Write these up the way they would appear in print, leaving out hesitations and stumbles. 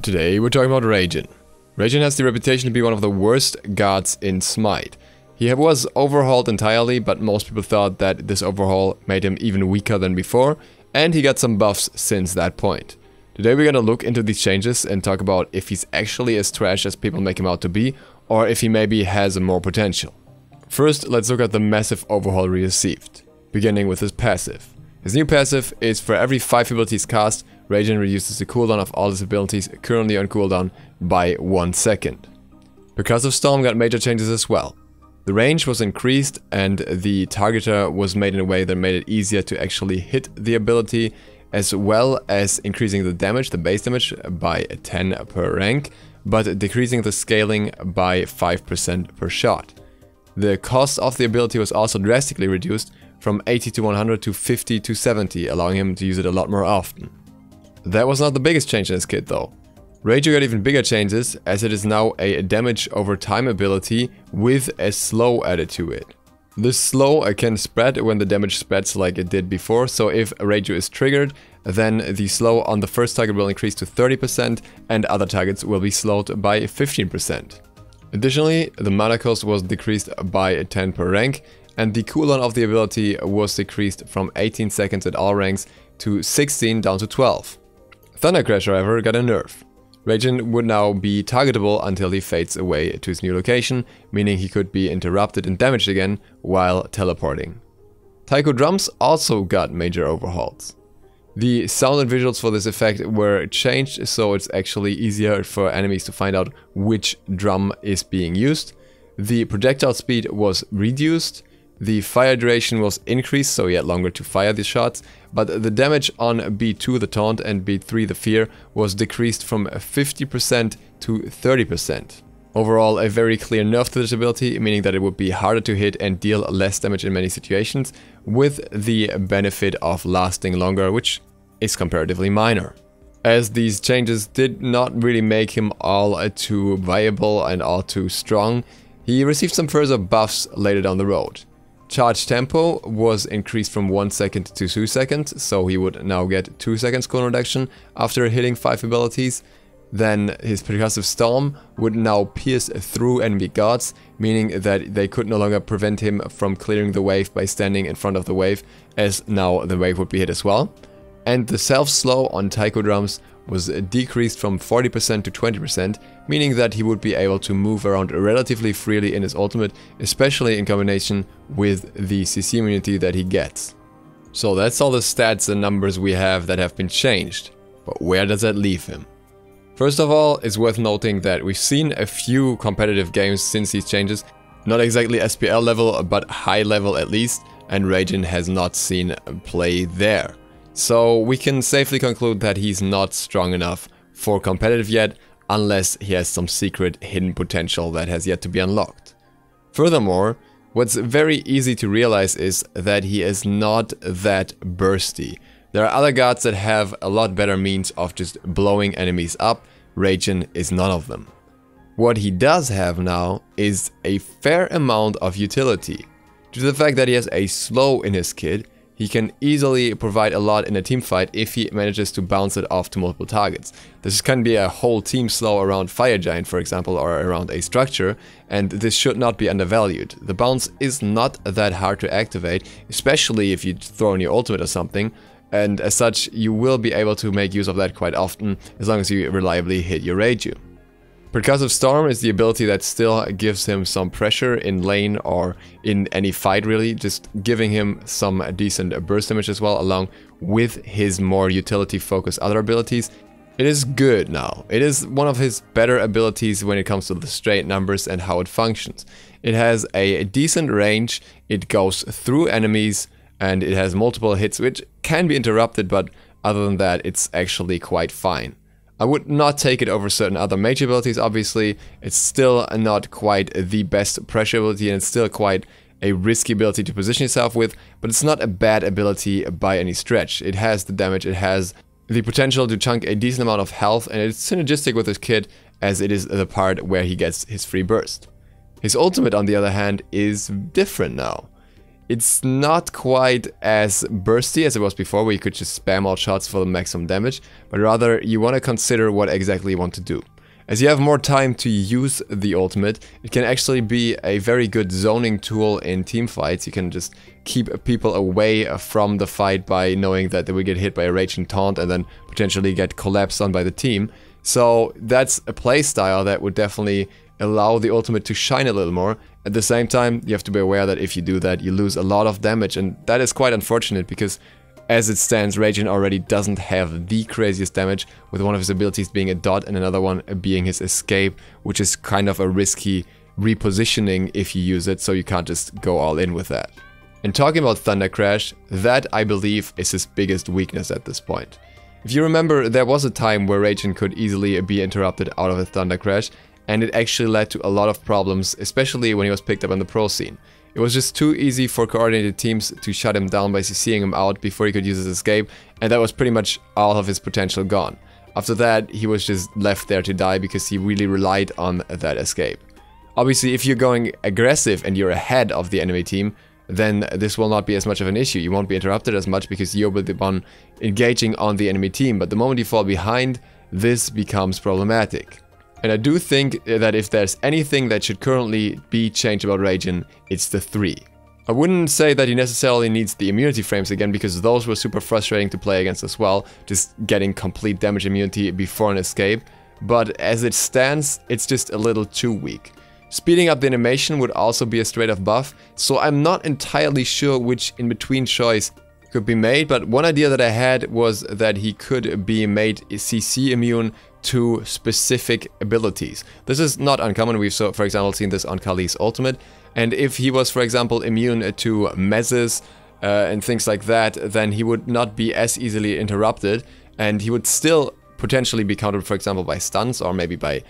Today we're talking about Raijin. Raijin has the reputation to be one of the worst gods in Smite. He was overhauled entirely, but most people thought that this overhaul made him even weaker than before, and he got some buffs since that point. Today we're gonna look into these changes and talk about if he's actually as trash as people make him out to be, or if he maybe has more potential. First, let's look at the massive overhaul he received, beginning with his passive. His new passive is for every 5 abilities cast, Raijin reduces the cooldown of all his abilities currently on cooldown by 1 second. Percussive Storm got major changes as well. The range was increased and the targeter was made in a way that made it easier to actually hit the ability, as well as increasing the damage, the base damage, by 10 per rank, but decreasing the scaling by 5% per shot. The cost of the ability was also drastically reduced from 80 to 100 to 50 to 70, allowing him to use it a lot more often. That was not the biggest change in his kit though. Raijin got even bigger changes, as it is now a damage over time ability with a slow added to it. This slow can spread when the damage spreads like it did before, so if Raijin is triggered, then the slow on the first target will increase to 30% and other targets will be slowed by 15%. Additionally, the mana cost was decreased by 10 per rank, and the cooldown of the ability was decreased from 18 seconds at all ranks to 16 down to 12. Thunder Crash, however, got a nerf. Raijin would now be targetable until he fades away to his new location, meaning he could be interrupted and damaged again while teleporting. Taiko drums also got major overhauls. The sound and visuals for this effect were changed, so it's actually easier for enemies to find out which drum is being used. The projectile speed was reduced. The fire duration was increased, so he had longer to fire the shots, but the damage on B2 the taunt and B3 the fear was decreased from 50% to 30%. Overall, a very clear nerf to this ability, meaning that it would be harder to hit and deal less damage in many situations, with the benefit of lasting longer, which is comparatively minor. As these changes did not really make him all too viable and all too strong, he received some further buffs later down the road. Charge tempo was increased from 1 second to 2 seconds, so he would now get 2 seconds cooldown reduction after hitting 5 abilities. Then his percussive storm would now pierce through enemy guards, meaning that they could no longer prevent him from clearing the wave by standing in front of the wave, as now the wave would be hit as well. And the self-slow on Taiko drums was decreased from 40% to 20%, meaning that he would be able to move around relatively freely in his ultimate, especially in combination with the CC immunity that he gets. So that's all the stats and numbers we have that have been changed, but where does that leave him? First of all, it's worth noting that we've seen a few competitive games since these changes, not exactly SPL level, but high level at least, and Raijin has not seen play there. So we can safely conclude that he's not strong enough for competitive yet, unless he has some secret hidden potential that has yet to be unlocked. Furthermore, what's very easy to realize is that he is not that bursty. There are other gods that have a lot better means of just blowing enemies up. Raijin is none of them. What he does have now is a fair amount of utility. Due to the fact that he has a slow in his kit, he can easily provide a lot in a team fight if he manages to bounce it off to multiple targets. This can be a whole team slow around Fire Giant, for example, or around a structure, and this should not be undervalued. The bounce is not that hard to activate, especially if you throw in your ultimate or something, and as such you will be able to make use of that quite often, as long as you reliably hit your Raijin. Percussive Storm is the ability that still gives him some pressure in lane or in any fight really, just giving him some decent burst damage as well, along with his more utility focused other abilities. It is good now. It is one of his better abilities when it comes to the straight numbers and how it functions. It has a decent range, it goes through enemies, and it has multiple hits which can be interrupted, but other than that it's actually quite fine. I would not take it over certain other mage abilities, obviously. It's still not quite the best pressure ability, and it's still quite a risky ability to position yourself with, but it's not a bad ability by any stretch. It has the damage, it has the potential to chunk a decent amount of health, and it's synergistic with his kit, as it is the part where he gets his free burst. His ultimate, on the other hand, is different now. It's not quite as bursty as it was before, where you could just spam all shots for the maximum damage, but rather you want to consider what exactly you want to do. As you have more time to use the ultimate, it can actually be a very good zoning tool in team fights. You can just keep people away from the fight by knowing that they will get hit by a Raijin taunt and then potentially get collapsed on by the team. So that's a playstyle that would definitely allow the ultimate to shine a little more. At the same time, you have to be aware that if you do that, you lose a lot of damage, and that is quite unfortunate because as it stands, Raijin already doesn't have the craziest damage, with one of his abilities being a dot and another one being his escape, which is kind of a risky repositioning if you use it, so you can't just go all in with that. And talking about Thunder Crash, that I believe is his biggest weakness at this point. If you remember, there was a time where Raijin could easily be interrupted out of a Thunder Crash, and it actually led to a lot of problems, especially when he was picked up in the pro scene. It was just too easy for coordinated teams to shut him down by CCing him out before he could use his escape, and that was pretty much all of his potential gone. After that, he was just left there to die because he really relied on that escape. Obviously, if you're going aggressive and you're ahead of the enemy team, then this will not be as much of an issue. You won't be interrupted as much because you're the one engaging on the enemy team, but the moment you fall behind, this becomes problematic. And I do think that if there's anything that should currently be changed about Raijin, it's the 3. I wouldn't say that he necessarily needs the immunity frames again, because those were super frustrating to play against as well, just getting complete damage immunity before an escape, but as it stands, it's just a little too weak. Speeding up the animation would also be a straight up buff, so I'm not entirely sure which in-between choice could be made, but one idea that I had was that he could be made CC immune to specific abilities. This is not uncommon. We've, for example, seen this on Kali's ultimate, and if he was, for example, immune to mezzes and things like that, then he would not be as easily interrupted, and he would still potentially be countered, for example, by stuns or maybe by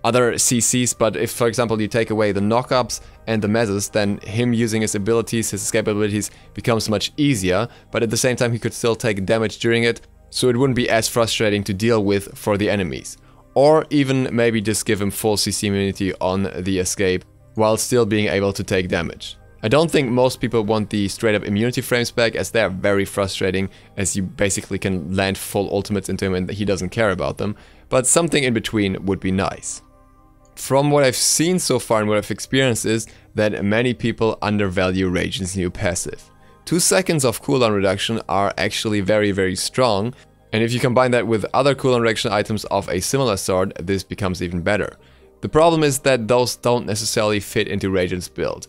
other CCs, but if, for example, you take away the knockups and the mezzes, then him using his abilities, his escape abilities, becomes much easier, but at the same time he could still take damage during it, so it wouldn't be as frustrating to deal with for the enemies. Or even maybe just give him full CC immunity on the escape, while still being able to take damage. I don't think most people want the straight up immunity frames back, as they are very frustrating, as you basically can land full ultimates into him and he doesn't care about them, but something in between would be nice. From what I've seen so far and what I've experienced is that many people undervalue Raijin's new passive. 2 seconds of cooldown reduction are actually very strong, and if you combine that with other cooldown reduction items of a similar sort, this becomes even better. The problem is that those don't necessarily fit into Raijin's build.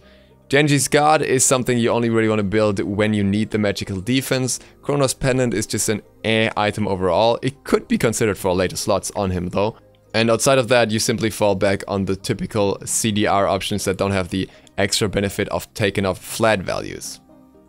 Genji's Guard is something you only really want to build when you need the magical defense. Chronos Pendant is just an item overall. It could be considered for later slots on him though. And outside of that, you simply fall back on the typical CDR options that don't have the extra benefit of taking off flat values.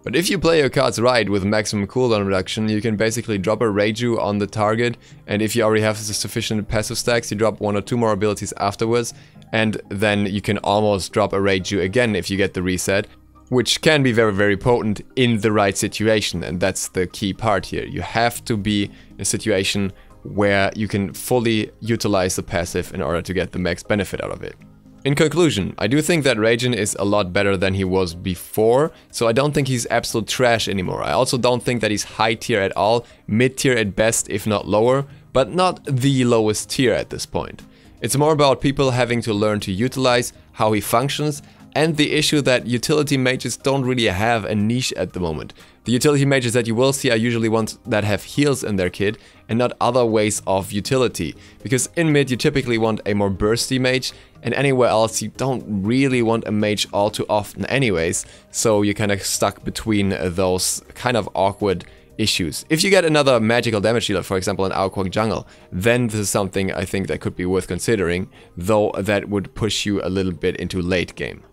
But if you play your cards right with maximum cooldown reduction, you can basically drop a Raiju on the target, and if you already have sufficient passive stacks, you drop 1 or 2 more abilities afterwards, and then you can almost drop a Raiju again if you get the reset, which can be very potent in the right situation, and that's the key part here. You have to be in a situation where you can fully utilize the passive in order to get the max benefit out of it. In conclusion, I do think that Raijin is a lot better than he was before, so I don't think he's absolute trash anymore. I also don't think that he's high tier at all, mid tier at best if not lower, but not the lowest tier at this point. It's more about people having to learn to utilize how he functions, and the issue that utility mages don't really have a niche at the moment. The utility mages that you will see are usually ones that have heals in their kit and not other ways of utility. Because in mid you typically want a more bursty mage, and anywhere else you don't really want a mage all too often anyways, so you're kind of stuck between those kind of awkward issues. If you get another magical damage dealer, for example an Aquatic jungle, then this is something I think that could be worth considering, though that would push you a little bit into late game.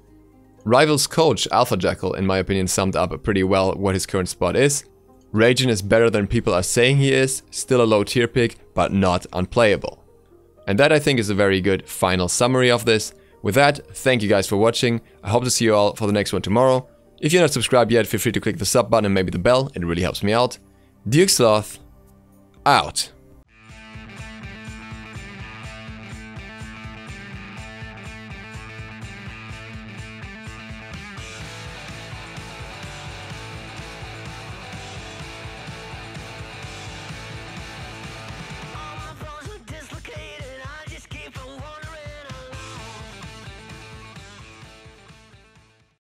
Rival's coach, Alpha Jackal, in my opinion summed up pretty well what his current spot is. Raijin is better than people are saying he is, still a low tier pick, but not unplayable. And that I think is a very good final summary of this. With that, thank you guys for watching. I hope to see you all for the next one tomorrow. If you're not subscribed yet, feel free to click the sub button and maybe the bell, it really helps me out. Duke Sloth, out.